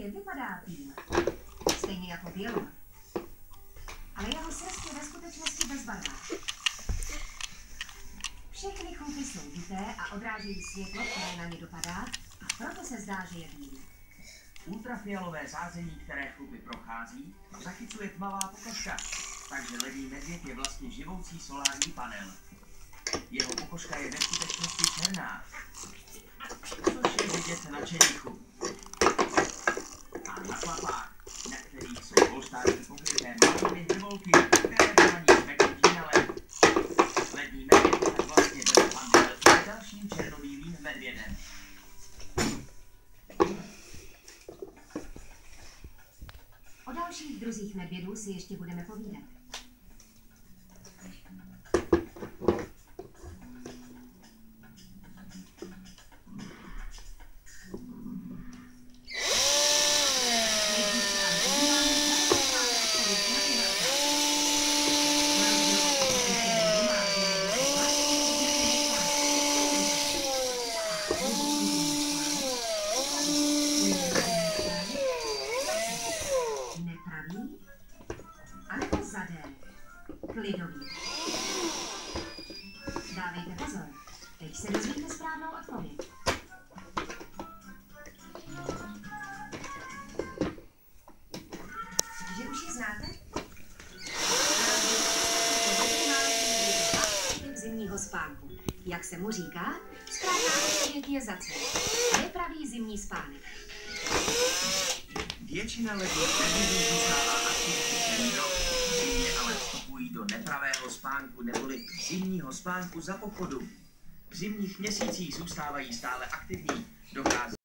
Jen vypadá tým. Stejně jako Bělova. Ale jeho srst je ve skutečnosti bezbarvá. Všechny chlupy jsou duté a odrážejí světlo, které na ně dopadá, a proto se zdá, že je bílý. Ultrafialové záření, které chlupy prochází, zachycuje tmavá pokožka, takže lední medvěd je vlastně živoucí solární panel. Jeho pokožka je ve skutečnosti černá, což je vidět na čenichu a na klapách, na kterých jsou polštářky pokryté malými hřivolky, které brání zmeknutí na led. Lední medvěd je tak vlastně bez pandel s dalším černobílým medvědem. O dalších druzích medvědů si ještě budeme povídat. Anebo zadé, klidový. Dávejte pozor, teď se dozvíte správnou odpověď. Že už ji znáte? Typ zimního spánku. Jak se mu říká, správná odpověď je za cel. Je pravý zimní spánek. Většina ledních medvědů zůstává aktivní celý rok, zimně ale vstupují do nepravého spánku neboli zimního spánku za pochodu. V zimních měsících zůstávají stále aktivní, dochází